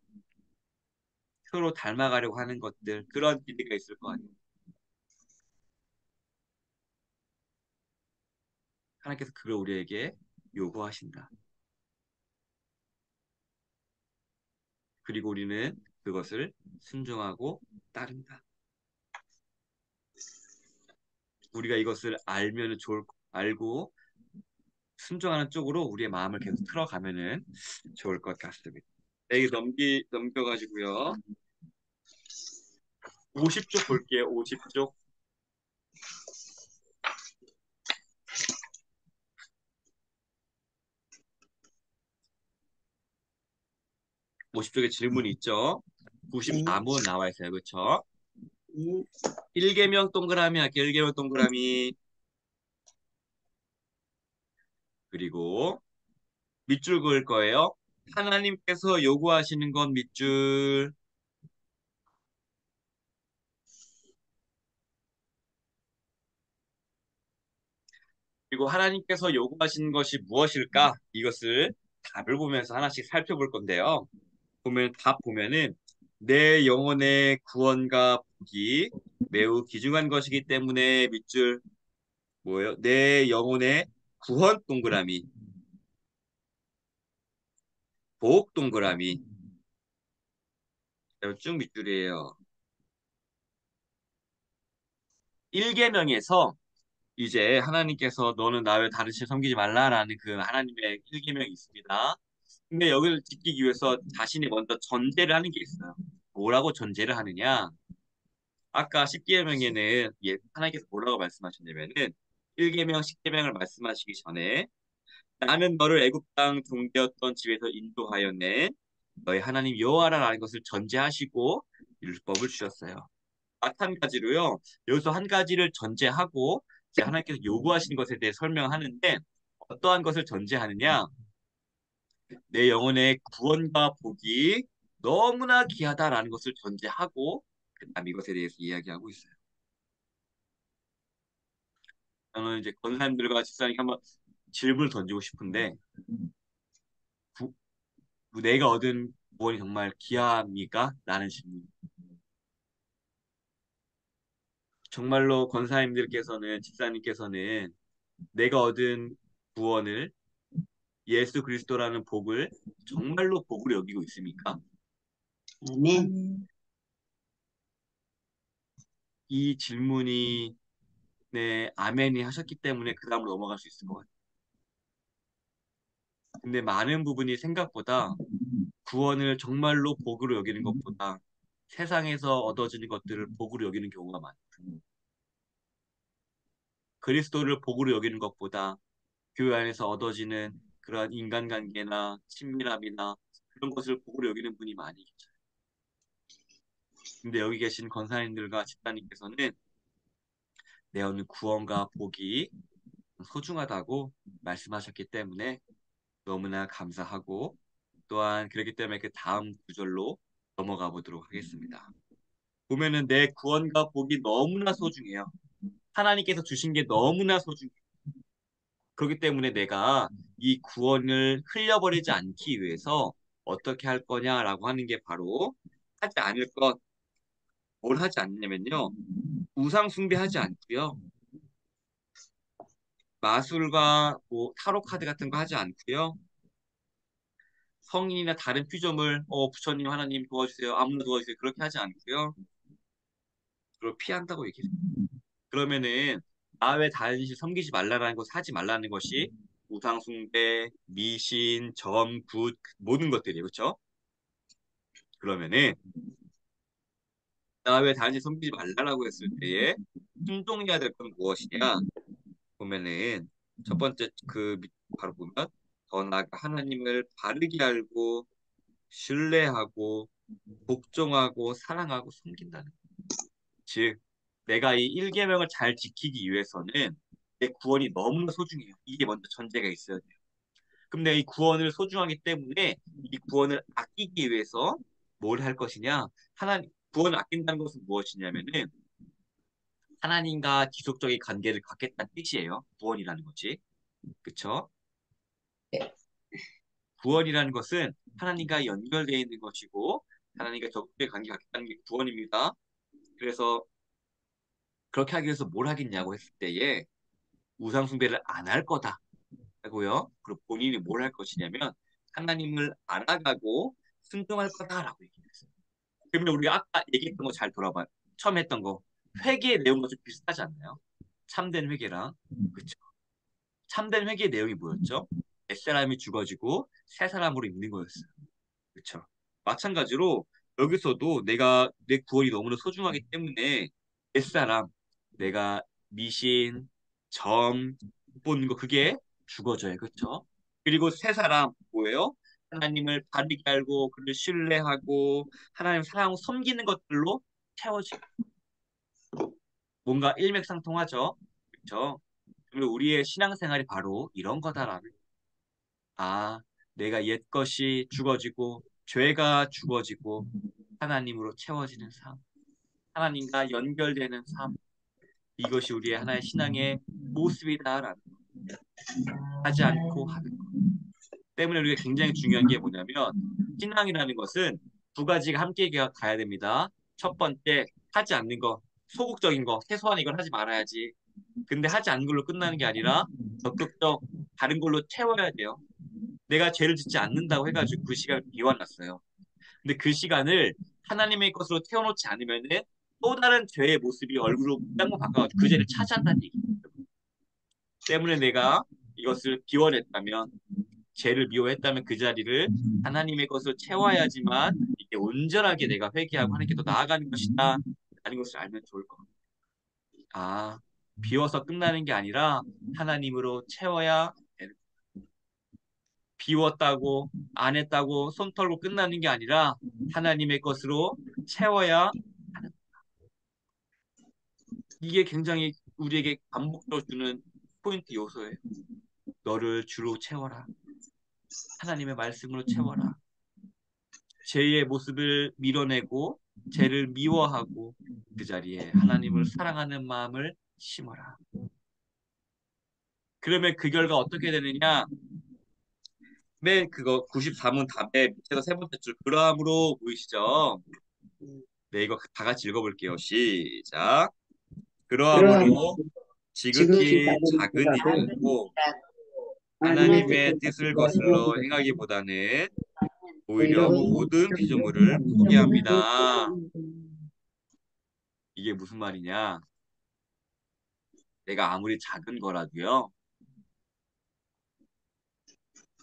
서로 닮아가려고 하는 것들, 그런 기대가 있을 거 아니에요. 하나님께서 그걸 우리에게 요구하신다. 그리고 우리는 그것을 순종하고 따른다. 우리가 이것을 알면 알고 순종하는 쪽으로 우리의 마음을 계속 틀어가면은 좋을 것 같습니다. 네, 이게 넘겨가지고요. 50쪽 볼게요. 50쪽. 50쪽에 질문이 있죠. 네. 94문 나와 있어요. 그렇죠? 네. 1계명 동그라미 할게요. 1계명 동그라미. 그리고 밑줄 그을 거예요. 하나님께서 요구하시는 건 밑줄. 그리고 하나님께서 요구하시는 것이 무엇일까? 이것을 답을 보면서 하나씩 살펴볼 건데요. 보면 답 보면은 내 영혼의 구원과 복이 매우 귀중한 것이기 때문에 밑줄 뭐예요? 내 영혼의 구원 동그라미, 복 동그라미. 쭉 밑줄이에요. 1계명에서 이제 하나님께서 너는 나 외 다른 신 섬기지 말라라는 그 하나님의 1계명이 있습니다. 근데 여기를 지키기 위해서 자신이 먼저 전제를 하는 게 있어요. 뭐라고 전제를 하느냐? 아까 10계명에는 하나님께서 뭐라고 말씀하셨냐면은 1계명, 10계명을 말씀하시기 전에 나는 너를 애굽 땅 종되었던 집에서 인도하였네. 너희 하나님 여호와라는 것을 전제하시고 율법을 주셨어요. 마찬가지로요. 여기서 한 가지를 전제하고 이제 하나님께서 요구하시는 것에 대해 설명하는데 어떠한 것을 전제하느냐? 내 영혼의 구원과 복이 너무나 귀하다라는 것을 전제하고 그다음 이것에 대해서 이야기하고 있어요. 저는 이제 권사님들과 집사님께 한번 질문을 던지고 싶은데 구- 내가 얻은 구원이 정말 귀합니까? 라는 질문. 정말로 권사님들께서는 집사님께서는 내가 얻은 구원을 예수 그리스도라는 복을 정말로 복으로 여기고 있습니까? 아멘. 이 질문이 네, 아멘이 하셨기 때문에 그 다음으로 넘어갈 수 있을 것 같아요. 근데 많은 부분이 생각보다 구원을 정말로 복으로 여기는 것보다 세상에서 얻어지는 것들을 복으로 여기는 경우가 많아요. 그리스도를 복으로 여기는 것보다 교회 안에서 얻어지는 그러한 인간관계나 친밀함이나 그런 것을 복으로 여기는 분이 많이 계셔요. 근데 여기 계신 권사님들과 집사님께서는 내 오늘 구원과 복이 소중하다고 말씀하셨기 때문에 너무나 감사하고 또한 그렇기 때문에 그 다음 구절로 넘어가 보도록 하겠습니다. 보면은 내 구원과 복이 너무나 소중해요. 하나님께서 주신 게 너무나 소중해요. 그렇기 때문에 내가 이 구원을 흘려버리지 않기 위해서 어떻게 할 거냐라고 하는 게 바로 하지 않을 것, 뭘 하지 않냐면요. 우상 숭배하지 않고요. 마술과 뭐 타로 카드 같은 거 하지 않고요. 성인이나 다른 피조물, 부처님, 하나님 도와주세요. 아무나 도와주세요. 그렇게 하지 않고요. 그걸 피한다고 얘기해요. 그러면은 나 외 다른 신 섬기지 말라는 것을 하지 말라는 것이 우상 숭배, 미신, 점, 굿 모든 것들이에요. 그렇죠? 그러면은 나 외 다른 신 섬기지 말라고 했을 때에 순종해야 될 건 무엇이냐? 보면은 첫 번째 바로 보면 더 나아가 하나님을 바르게 알고 신뢰하고 복종하고 사랑하고 섬긴다는 것. 즉, 내가 이 1계명을 잘 지키기 위해서는 내 구원이 너무나 소중해요. 이게 먼저 전제가 있어야 돼요. 그럼 내가 이 구원을 소중하기 때문에 이 구원을 아끼기 위해서 뭘 할 것이냐? 구원을 아낀다는 것은 무엇이냐면은 하나님과 지속적인 관계를 갖겠다는 뜻이에요. 구원이라는 거지. 그쵸? 구원이라는 것은 하나님과 연결되어 있는 것이고 하나님과 적극적인 관계를 갖겠다는 게 구원입니다. 그래서 그렇게 하기 위해서 뭘 하겠냐고 했을 때에 우상 숭배를 안 할 거다 하고요. 그리고 본인이 뭘 할 것이냐면 하나님을 알아가고 순종할 거다라고 얘기했어요. 그러면 우리가 아까 얘기했던 거 잘 돌아봐요. 처음 했던 거 회개의 내용과 좀 비슷하지 않나요? 참된 회개랑. 그쵸? 참된 회개의 내용이 뭐였죠? 옛사람이 죽어지고 새 사람으로 있는 거였어요. 그쵸? 마찬가지로 여기서도 내가 내 구원이 너무나 소중하기 때문에 옛사람, 내가 미신, 점, 못 거 그게 죽어져요. 그쵸? 그리고 새 사람 뭐예요? 하나님을 바르게 알고 그를 신뢰하고 하나님 사랑하고 섬기는 것들로 채워지고 뭔가 일맥상통하죠. 그쵸? 그리고 우리의 신앙생활이 바로 이런 거다라는 아, 내가 옛것이 죽어지고 죄가 죽어지고 하나님으로 채워지는 삶, 하나님과 연결되는 삶, 이것이 우리의 하나의 신앙의 모습이다라는 거. 하지 않고 하는 것. 때문에 우리가 굉장히 중요한 게 뭐냐면 신앙이라는 것은 두 가지가 함께 가야 됩니다. 첫 번째, 하지 않는 거, 소극적인 거, 최소한 이걸 하지 말아야지. 근데 하지 않는 걸로 끝나는 게 아니라 적극적 다른 걸로 채워야 돼요. 내가 죄를 짓지 않는다고 해가지고 그 시간을 비워놨어요. 근데 그 시간을 하나님의 것으로 태워놓지 않으면은 또 다른 죄의 모습이 얼굴로 딴거 바꿔가지고 그 죄를 차지한다는 얘기예요. 때문에 내가 이것을 비워냈다면 죄를 미워했다면 그 자리를 하나님의 것으로 채워야지만 이게 온전하게 내가 회개하고 하나님께 더 나아가는 것이다 라는 것을 알면 좋을 것 같아요. 아, 비워서 끝나는 게 아니라 하나님으로 채워야 되는 비웠다고 안 했다고 손 털고 끝나는 게 아니라 하나님의 것으로 채워야 하는 이게 굉장히 우리에게 반복적으로 주는 포인트 요소예요. 너를 주로 채워라. 하나님의 말씀으로 채워라. 죄의 모습을 밀어내고 죄를 미워하고 그 자리에 하나님을 사랑하는 마음을 심어라. 그러면 그 결과 어떻게 되느냐? 맨 그거 94문 답의 밑에서 세 번째 줄 그러함으로 보이시죠? 네, 이거 다 같이 읽어볼게요. 시작. 그러함 그러함으로 지극히 지극히 작은 작은 일이라도 일이고 하나님의 하나님의 뜻을 뜻을 거스르고 거슬러 행하기보다는 오히려 오히려 모든 피조물을 포기합니다. 이게 무슨 말이냐? 내가 아무리 작은 거라도요.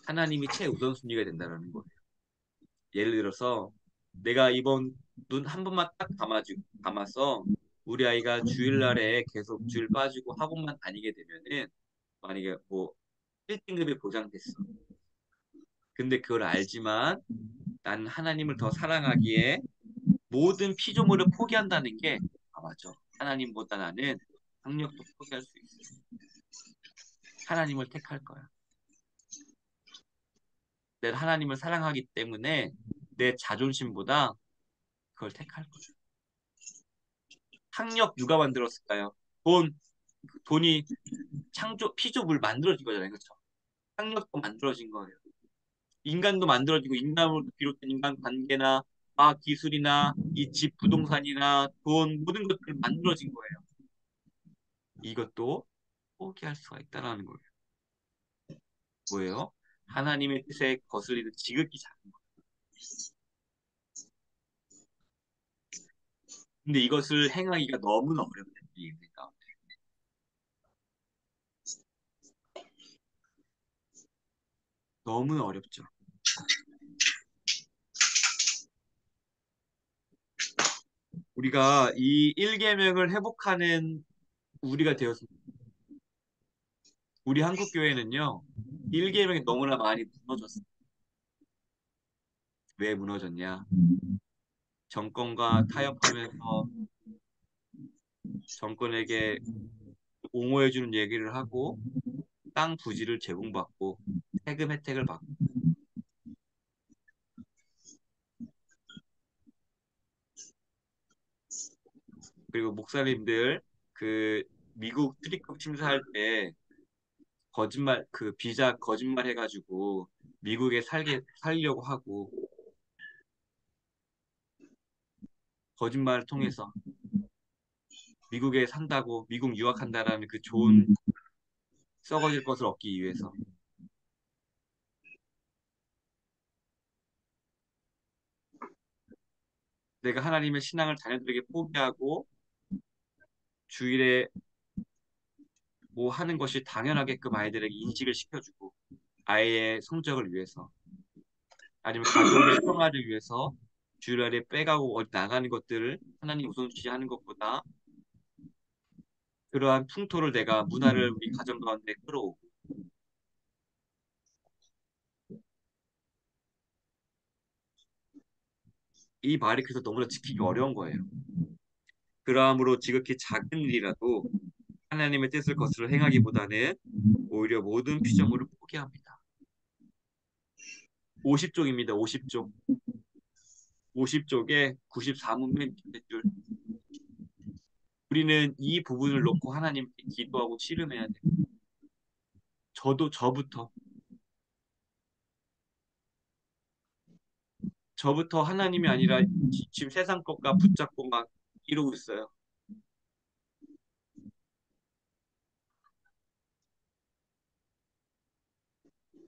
하나님이 최우선순위가 된다는 거예요. 예를 들어서 내가 이번 눈 한 번만 딱 감아서 우리 아이가 주일날에 계속 주일 빠지고 학원만 다니게 되면은 만약에 뭐 1등급이 보장됐어. 근데 그걸 알지만 난 하나님을 더 사랑하기에 모든 피조물을 포기한다는 게 아, 맞아. 하나님보다 나는 학력도 포기할 수 있어. 하나님을 택할 거야. 내가 하나님을 사랑하기 때문에 내 자존심보다 그걸 택할 거야. 학력 누가 만들었을까요? 돈이 피조물 만들어진 거잖아요. 그렇죠? 학력도 만들어진 거예요. 인간도 만들어지고 인간으로 비롯된 인간 관계나 과학 기술이나 이 집 부동산이나 돈 모든 것들 만들어진 거예요. 이것도 포기할 수가 있다라는 거예요. 뭐예요? 하나님의 뜻에 거슬리는 지극히 작은 거. 근데 이것을 행하기가 너무나 어렵다는 얘기입니다. 너무나 어렵죠. 우리가 이 1계명을 회복하는 우리가 되었습니다. 우리 한국 교회는요, 일계명이 너무나 많이 무너졌어요. 왜 무너졌냐? 정권과 타협하면서 정권에게 옹호해주는 얘기를 하고 땅 부지를 제공받고 세금 혜택을 받고 그리고 목사님들 그 미국 출입국 심사할 때 거짓말 그 비자 거짓말 해가지고 미국에 살게 살려고 하고 거짓말을 통해서 미국에 산다고 미국 유학한다라는 그 좋은 썩어질 것을 얻기 위해서 내가 하나님의 신앙을 자녀들에게 포기하고 주일에 뭐 하는 것이 당연하게끔 아이들에게 인식을 시켜주고 아이의 성적을 위해서 아니면 가족의 평화를 위해서 주일날에 빼가고 어디 나가는 것들을 하나님 우선시하는 것보다 그러한 풍토를 내가 문화를 우리 가정 가운데 끌어오고 이 말이 그래서 너무나 지키기 어려운 거예요. 그러함으로 지극히 작은 일이라도 하나님의 뜻을 거스려 행하기보다는 오히려 모든 피조물을 포기합니다. 50쪽입니다. 50쪽. 50쪽에 94문면 밑에 줄. 우리는 이 부분을 놓고 하나님께 기도하고 씨름해야 돼요. 저부터 하나님이 아니라 지금 세상 것과 붙잡고 막 이러고 있어요.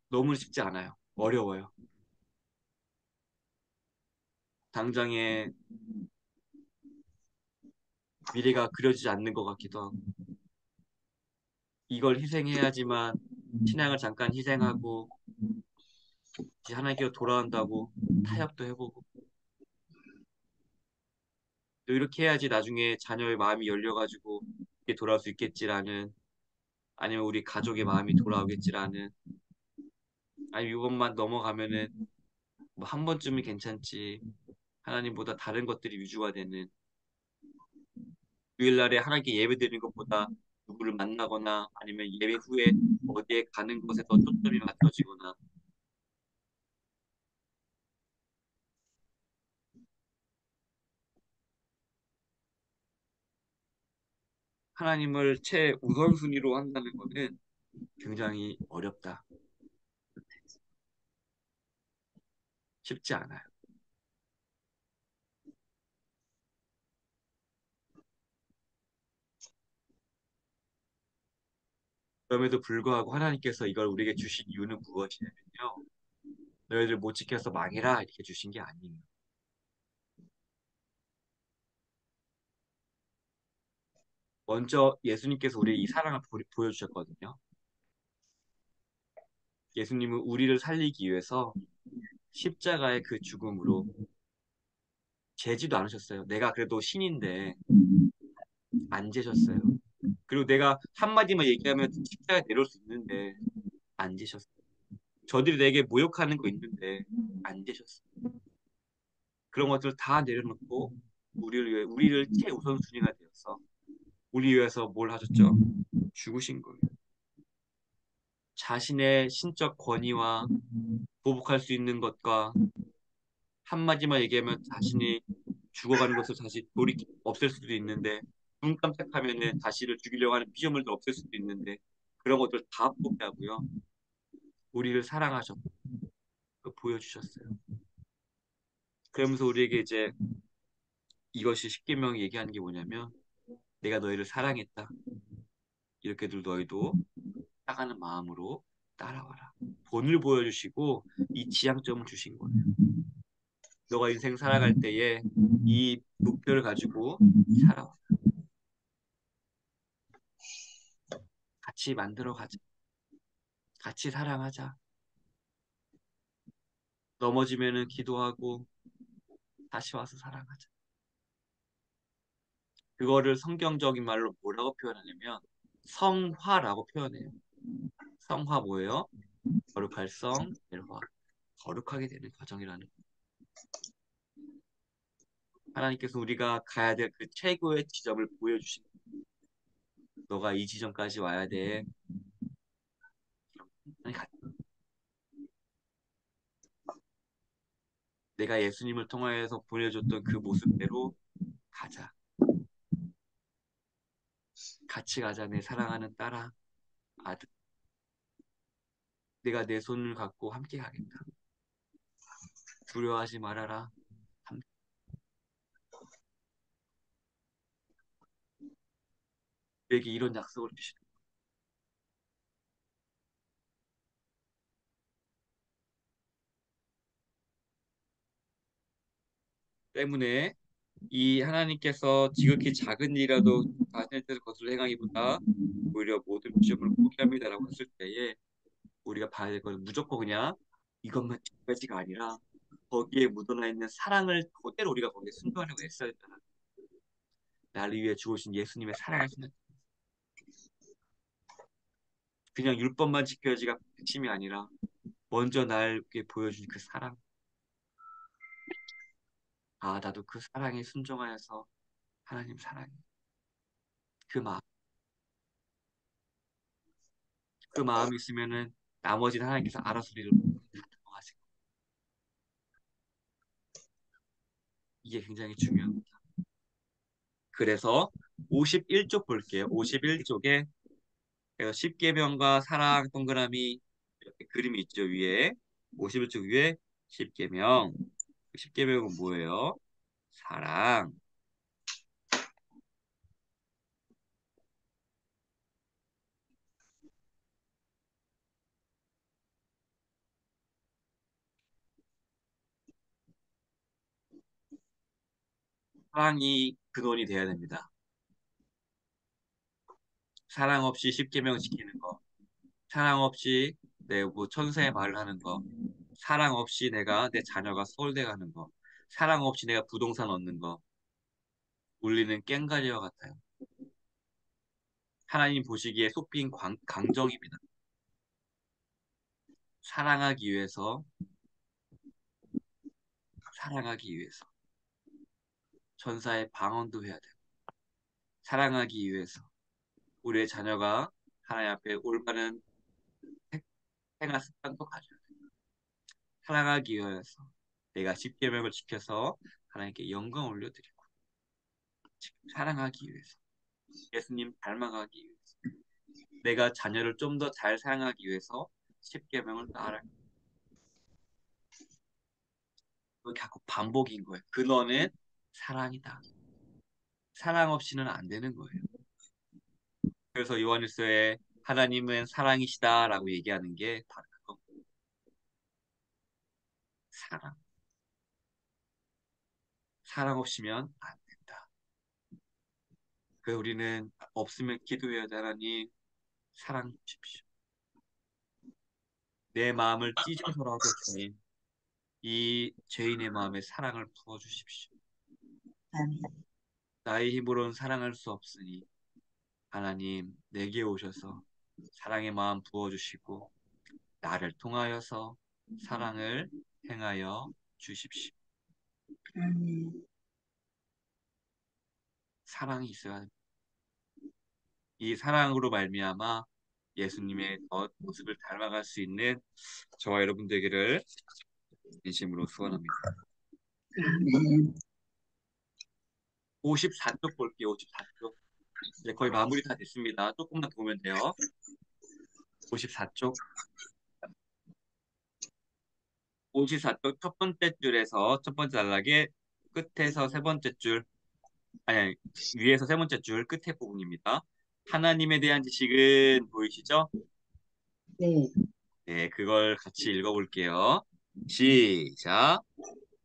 너무 쉽지 않아요. 어려워요. 당장에 미래가 그려지지 않는 것 같기도 하고 이걸 희생해야지만 신앙을 잠깐 희생하고 이제 하나님께로 돌아온다고 타협도 해보고 또 이렇게 해야지 나중에 자녀의 마음이 열려가지고 이렇게 돌아올 수 있겠지라는 아니면 우리 가족의 마음이 돌아오겠지라는 아니면 이것만 넘어가면은 뭐 한 번쯤은 괜찮지 하나님보다 다른 것들이 위주가 되는 주일날에 하나님께 예배드리는 것보다 누구를 만나거나 아니면 예배 후에 어디에 가는 것에 더 초점이 맞춰지거나 하나님을 최우선순위로 한다는 것은 굉장히 어렵다. 쉽지 않아요. 그럼에도 불구하고 하나님께서 이걸 우리에게 주신 이유는 무엇이냐면요. 너희들 못 지켜서 망해라 이렇게 주신 게 아니에요. 먼저 예수님께서 우리의 이 사랑을 보여주셨거든요. 예수님은 우리를 살리기 위해서 십자가의 그 죽음으로 재지도 않으셨어요. 내가 그래도 신인데 안 재셨어요. 그리고 내가 한마디만 얘기하면 십자가에 내려올 수 있는데 안 재셨어요. 저들이 내게 모욕하는 거 있는데 안 재셨어요. 그런 것들을 다 내려놓고 우리를 위해 우리를 최우선순위가 되어서 우리 위해서 뭘 하셨죠? 죽으신 거예요. 자신의 신적 권위와 보복할 수 있는 것과 한마디만 얘기하면 자신이 죽어가는 것을 다시 없앨 수도 있는데 눈 깜짝하면은 다시를 죽이려고 하는 피조물도 없앨 수도 있는데 그런 것들 다 포기하고요. 우리를 사랑하셨고 보여주셨어요. 그러면서 우리에게 이제 이것이 십계명이 얘기하는 게 뭐냐면 내가 너희를 사랑했다. 이렇게들 너희도 따가는 마음으로 따라와라. 본을 보여주시고 이 지향점을 주신 거예요. 너가 인생 살아갈 때에 이 목표를 가지고 살아와. 같이 만들어 가자. 같이 사랑하자. 넘어지면은 기도하고 다시 와서 사랑하자. 그거를 성경적인 말로 뭐라고 표현하냐면 성화라고 표현해요. 성화 뭐예요? 거룩할 성, 화. 거룩하게 되는 과정이라는. 하나님께서 우리가 가야 될 그 최고의 지점을 보여주신. 너가 이 지점까지 와야 돼. 내가 예수님을 통하여서 보여줬던 그 모습대로 가자. 같이 가자. 내 사랑하는 딸아, 아들. 내가 내 손을 갖고 함께 가겠다. 두려워하지 말아라. 우리에게 이런 약속을 주시는 때문에 이 하나님께서 지극히 작은 일이라도 자신의 뜻을 거슬러 행하기보다 오히려 모든 시험을 포기합니다라고 했을 때에 우리가 봐야 될 것은 무조건 그냥 이것만 지금까지가 아니라 거기에 묻어나 있는 사랑을 그대로 우리가 거기에 순종하려고 했어야 된다. 나를 위해 죽으신 예수님의 사랑을 생각. 그냥 율법만 지켜야지가 핵심이 아니라 먼저 나에게 보여준 그 사랑. 아, 나도 그 사랑에 순종하여서 하나님 사랑해. 그 마음, 그 마음이 있으면은 나머지는 하나님께서 알아서 우리를 하시고. 이게 굉장히 중요합니다. 그래서 51쪽 볼게요. 51쪽에 10계명과 사랑 동그라미 이렇게 그림이 있죠, 위에. 51쪽 위에 10계명. 10계명은 뭐예요? 사랑. 사랑이 근원이 돼야 됩니다. 사랑 없이 10계명 지키는 거. 사랑 없이 내 뭐 천사의 말을 하는 거. 사랑 없이 내가 내 자녀가 서울대 가는 거. 사랑 없이 내가 부동산 얻는 거. 울리는 꽹과리와 같아요. 하나님 보시기에 속빈 강정입니다. 사랑하기 위해서, 사랑하기 위해서. 천사의 방언도 해야 돼요. 사랑하기 위해서. 우리의 자녀가 하나님 앞에 올바른 생활 습관도 가져야 돼요. 사랑하기 위해서. 내가 십계명을 지켜서 하나님께 영광 올려드리고. 사랑하기 위해서. 예수님 닮아가기 위해서. 내가 자녀를 좀 더 잘 사랑하기 위해서 십계명을 따라. 그게 자꾸 반복인 거예요. 근원은 사랑이다. 사랑 없이는 안 되는 거예요. 그래서 요한일서에 하나님은 사랑이시다라고 얘기하는 게 바로 그거. 사랑. 사랑 없이면 안 된다. 그 우리는 없으면 기도해야 돼. 하나님 사랑 주십시오. 내 마음을 찢어서라도 주님 이 죄인의 마음에 사랑을 부어 주십시오. 나의 힘으로는 사랑할 수 없으니 하나님 내게 오셔서 사랑의 마음 부어 주시고 나를 통하여서 사랑을 행하여 주십시오. 사랑이 있어야 합니다. 이 사랑으로 말미암아 예수님의 모습을 닮아갈 수 있는 저와 여러분 되기를 진심으로 소원합니다. 54쪽 볼게요. 54쪽. 이제 거의 마무리 다 됐습니다. 조금만 보면 돼요. 54쪽. 54쪽 첫 번째 줄에서 첫 번째 단락의 끝에서 세 번째 줄, 아니, 위에서 세 번째 줄 끝에 부분입니다. 하나님에 대한 지식은 보이시죠? 네. 네, 그걸 같이 읽어볼게요. 시작.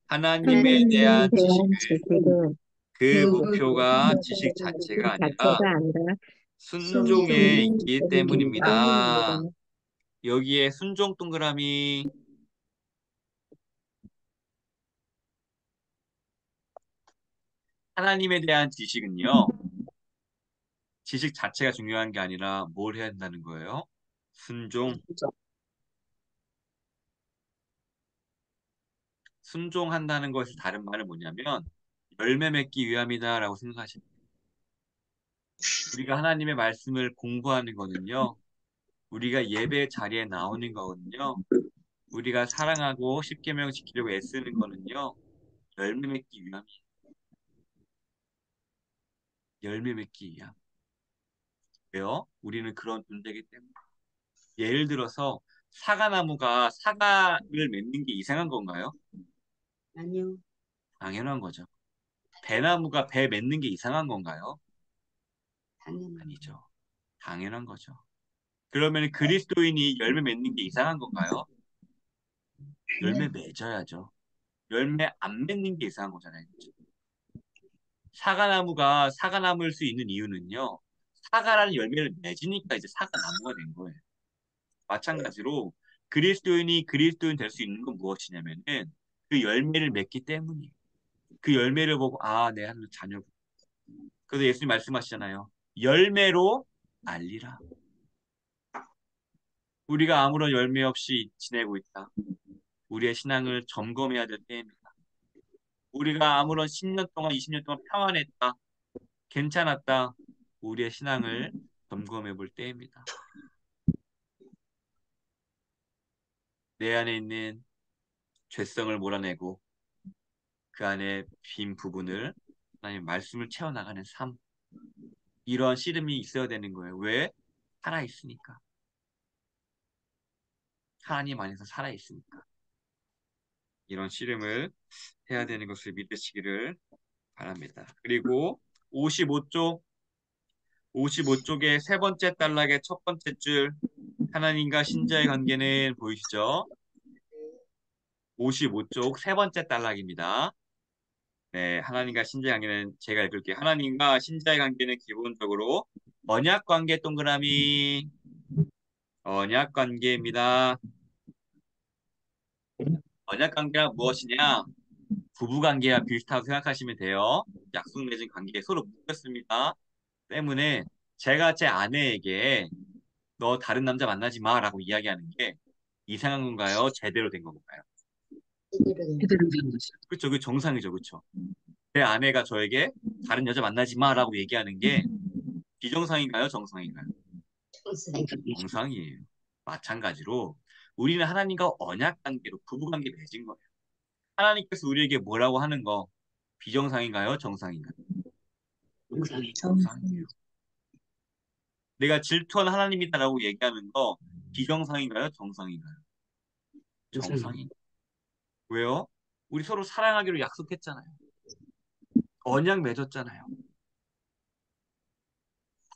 하나님에 하나님에 대한 지식은 대한 지식은 그 그 목표가 지식 지식 자체가 아니라 자체가 아니라 순종에 순종이 있기 있기 때문입니다. 때문입니다. 여기에 순종 동그라미. 하나님에 대한 지식은요. 지식 자체가 중요한 게 아니라 뭘 해야 한다는 거예요? 순종. 그죠? 순종한다는 것의 다른 말은 뭐냐면 열매 맺기 위함이다라고 생각하시면 돼요. 우리가 하나님의 말씀을 공부하는 거는요. 우리가 예배 자리에 나오는 거거든요. 우리가 사랑하고 십계명 지키려고 애쓰는 거는요. 열매 맺기 위함이에요. 열매 맺기 위함. 왜요? 우리는 그런 존재이기 때문에. 예를 들어서 사과나무가 사과를 맺는 게 이상한 건가요? 아니요. 당연한 거죠. 배나무가 배 맺는 게 이상한 건가요? 당연한 거. 아니죠. 당연한 거죠. 그러면 그리스도인이 열매 맺는 게 이상한 건가요? 열매 아니요. 맺어야죠. 열매 안 맺는 게 이상한 거잖아요. 그죠? 사과나무가 사과나무일 수 있는 이유는요. 사과라는 열매를 맺으니까 이제 사과나무가 된 거예요. 마찬가지로 그리스도인이 그리스도인 될 수 있는 건 무엇이냐면은 그 열매를 맺기 때문이에요. 그 열매를 보고 아, 내 하나님 자녀고. 그래서 예수님 말씀하시잖아요. 열매로 알리라. 우리가 아무런 열매 없이 지내고 있다. 우리의 신앙을 점검해야 될 때입니다. 우리가 아무런 10년 동안, 20년 동안 평안했다. 괜찮았다. 우리의 신앙을 점검해 볼 때입니다. 내 안에 있는 죄성을 몰아내고 그 안에 빈 부분을 하나님 말씀을 채워나가는 삶. 이러한 씨름이 있어야 되는 거예요. 왜? 살아있으니까. 하나님 안에서 살아있으니까. 이런 씨름을 해야 되는 것을 믿으시기를 바랍니다. 그리고 55쪽, 55쪽의 세 번째 단락의 첫 번째 줄, 하나님과 신자의 관계는 보이시죠? 55쪽 세 번째 단락입니다. 네, 하나님과 신자의 관계는 제가 읽을게요. 하나님과 신자의 관계는 기본적으로 언약 관계 동그라미, 언약 관계입니다. 언약 관계가 무엇이냐? 부부 관계와 비슷하다고 생각하시면 돼요. 약속 맺은 관계에 서로 묶였습니다. 때문에 제가 제 아내에게 너 다른 남자 만나지 마라고 이야기하는 게 이상한 건가요? 제대로 된 건가요? 제대로 된 거죠. 그렇죠. 그 정상이죠. 그렇죠. 제 아내가 저에게 다른 여자 만나지 마라고 얘기하는 게 비정상인가요? 정상인가요? 정상이죠. 정상이에요. 마찬가지로 우리는 하나님과 언약 관계로 부부 관계 맺은 거예요. 하나님께서 우리에게 뭐라고 하는 거 비정상인가요? 정상인가요? 정상이죠. 정상이에요. 내가 질투한 하나님이다라고 얘기하는 거 비정상인가요? 정상인가요? 정상이죠. 정상인. 왜요? 우리 서로 사랑하기로 약속했잖아요. 언약 맺었잖아요.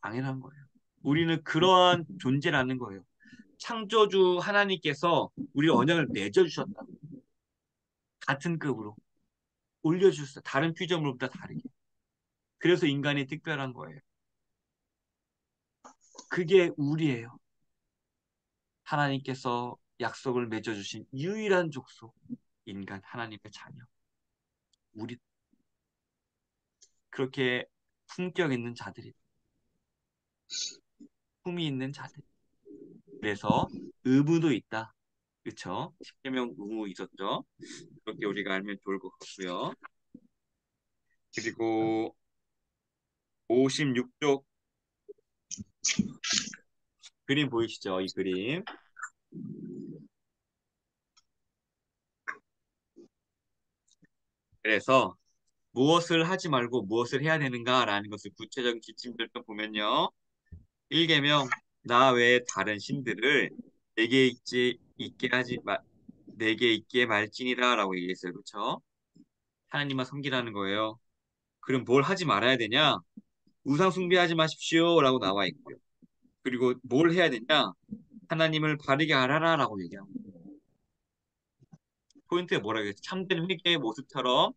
당연한 거예요. 우리는 그러한 존재라는 거예요. 창조주 하나님께서 우리 언약을 맺어주셨다. 같은 급으로 올려주셨어요. 다른 피조물보다 다르게. 그래서 인간이 특별한 거예요. 그게 우리예요. 하나님께서 약속을 맺어주신 유일한 족속, 인간 하나님의 자녀. 우리 그렇게 품격 있는 자들이, 품이 있는 자들. 그래서 의무도 있다. 그렇죠? 십계명 의무 있었죠. 그렇게 우리가 알면 좋을 것 같고요. 그리고 56쪽 그림 보이시죠? 이 그림. 그래서 무엇을 하지 말고 무엇을 해야 되는가라는 것을 구체적인 지침들 좀 보면요. 1계명 나 외에 다른 신들을 내게 내게 있게 말지니라라고 얘기했어요. 그렇죠? 하나님만 섬기라는 거예요. 그럼 뭘 하지 말아야 되냐? 우상 숭배하지 마십시오라고 나와 있고요. 그리고 뭘 해야 되냐? 하나님을 바르게 알아라라고 얘기하고. 포인트에 뭐라고 했죠? 참된 회개의 모습처럼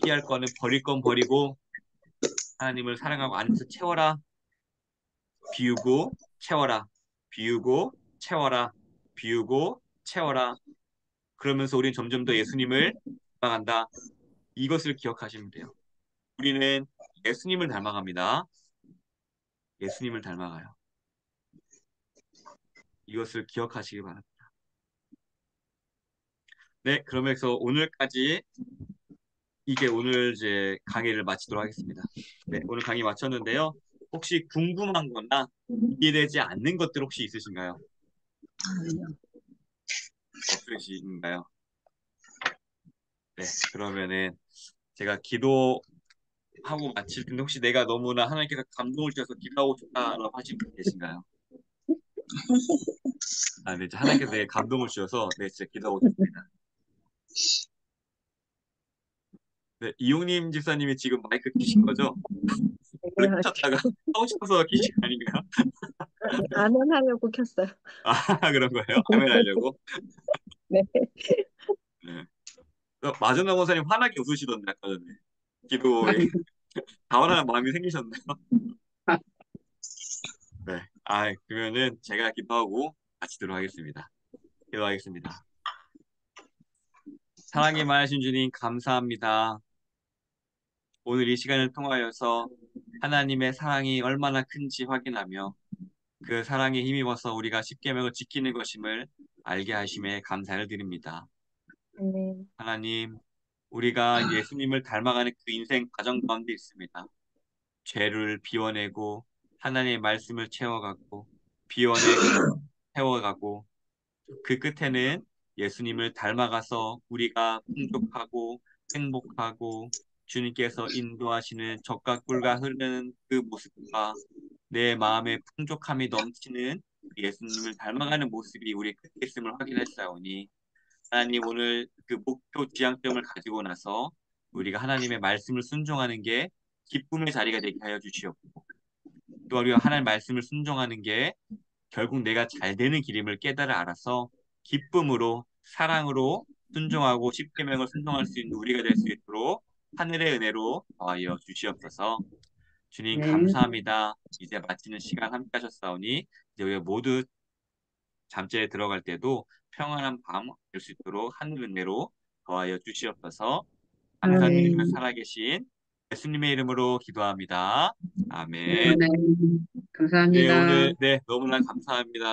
피할 거는 버릴 건 버리고 하나님을 사랑하고 안에서 채워라. 비우고 채워라. 비우고 채워라. 비우고 채워라. 그러면서 우리는 점점 더 예수님을 닮아간다. 이것을 기억하시면 돼요. 우리는 예수님을 닮아갑니다. 예수님을 닮아가요. 이것을 기억하시기 바랍니다. 네, 그러면서 오늘까지 이게 오늘 이제 강의를 마치도록 하겠습니다. 네, 오늘 강의 마쳤는데요. 혹시 궁금한 거나 이해되지 않는 것들 혹시 있으신가요? 없으신가요? 네, 그러면은 제가 기도하고 마칠 텐데 혹시 내가 너무나 하나님께서 감동을 주셔서 기도하고 싶다라고 하신 분 계신가요? 아, 네, 하나님께서 되게 감동을 주셔서 네, 진짜 기도하고 싶습니다. 네, 이용님 집사님이 지금 마이크 키신 거죠? 원래 네, 키셨다가 하고 싶어서 키신 거 아닌가요? 아멘 하려고 켰어요. 아, 그런 거예요? 아멘 하려고? 네. 네. 마전나 권사님 환하게 웃으시던데 아까 전에 기도에 자원하는 마음이 생기셨나요? 네. 아, 그러면은 제가 기도하고 마치도록 하겠습니다. 기도하겠습니다. 사랑이 많으신 주님 감사합니다. 오늘 이 시간을 통하여서 하나님의 사랑이 얼마나 큰지 확인하며 그 사랑에 힘입어서 우리가 십계명을 지키는 것임을 알게 하심에 감사를 드립니다. 아멘. 하나님, 우리가 예수님을 닮아가는 그 인생 과정 가운데 있습니다. 죄를 비워내고 하나님의 말씀을 채워가고 비워내고 채워가고 그 끝에는 예수님을 닮아가서 우리가 풍족하고 행복하고 주님께서 인도하시는 젖과 꿀과 흐르는 그 모습과 내 마음의 풍족함이 넘치는 예수님을 닮아가는 모습이 우리 끝에 있음을 확인했사오니 하나님 오늘 그 목표 지향점을 가지고 나서 우리가 하나님의 말씀을 순종하는 게 기쁨의 자리가 되게 하여 주시옵고 또 우리가 하나님의 말씀을 순종하는 게 결국 내가 잘 되는 길임을 깨달아 알아서 기쁨으로 사랑으로 순종하고 십계명을 순종할 수 있는 우리가 될 수 있도록 하늘의 은혜로 더하여 주시옵소서. 주님 네. 감사합니다. 이제 마치는 시간 함께 하셨사오니 이제 우리가 모두 잠자리에 들어갈 때도 평안한 밤 될 수 있도록 하늘 은혜로 더하여 주시옵소서. 항상 늘 아멘. 살아계신 예수님의 이름으로 기도합니다. 아멘. 아멘. 네, 감사합니다. 오늘 네 너무나 감사합니다.